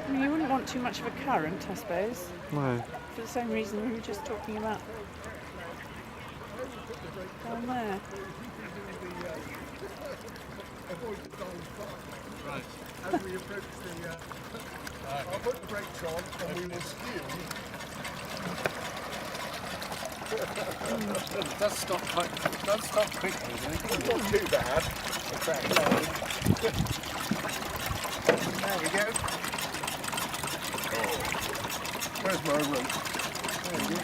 I mean, you wouldn't want too much of a current, I suppose, No. for the same reason we were just talking about down there. Right. As we approach the, I'll put the brakes on and we will skew. It does stop quickly, doesn't it? It's not too bad. There we go. Oh. Where's my rope? There we go.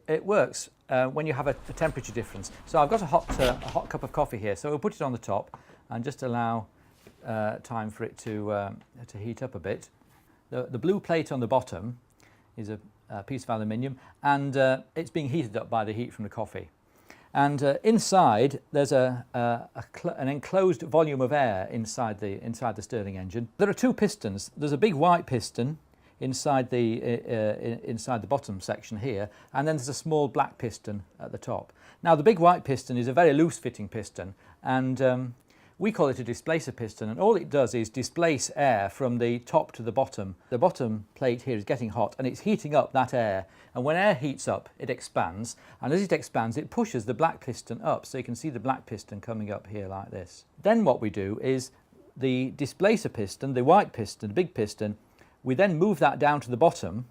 It works when you have a temperature difference. So I've got a hot cup of coffee here, so we'll put it on the top and just allow time for it to heat up a bit. The blue plate on the bottom is a piece of aluminium, and it's being heated up by the heat from the coffee. And inside there's an enclosed volume of air inside the Stirling engine. There are two pistons. There's a big white piston inside the bottom section here, and then there's a small black piston at the top. Now the big white piston is a very loose fitting piston, and we call it a displacer piston, and all it does is displace air from the top to the bottom. The bottom plate here is getting hot and it's heating up that air, and when air heats up it expands, and as it expands it pushes the black piston up, so you can see the black piston coming up here like this. Then what we do is the displacer piston, the white piston, the big piston, we then move that down to the bottom,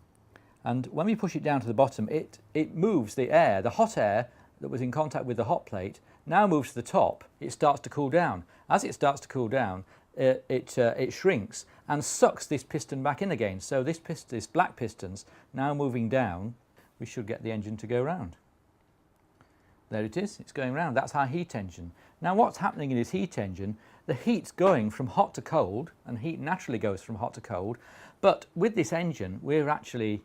and when we push it down to the bottom it moves the air, the hot air that was in contact with the hot plate now moves to the top. It starts to cool down. As it starts to cool down, it shrinks and sucks this piston back in again. So this black piston's now moving down. We should get the engine to go round. There it is, it's going round. That's our heat engine. Now what's happening in this heat engine, the heat's going from hot to cold, and heat naturally goes from hot to cold, but with this engine we're actually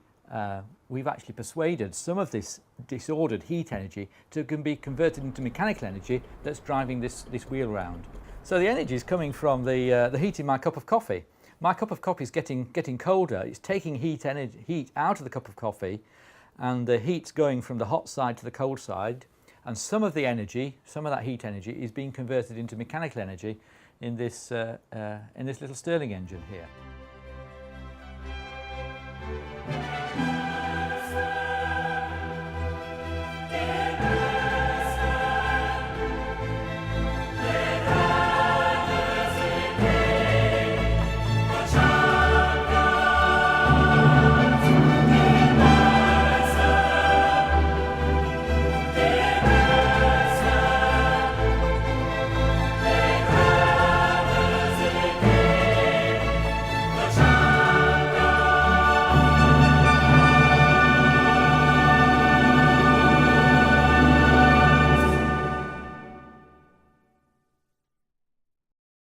we've actually persuaded some of this disordered heat energy to can be converted into mechanical energy that's driving this wheel round. So the energy is coming from the heat in my cup of coffee. My cup of coffee is getting colder. It's taking heat out of the cup of coffee, and the heat's going from the hot side to the cold side, and some of that heat energy is being converted into mechanical energy in this little Stirling engine here.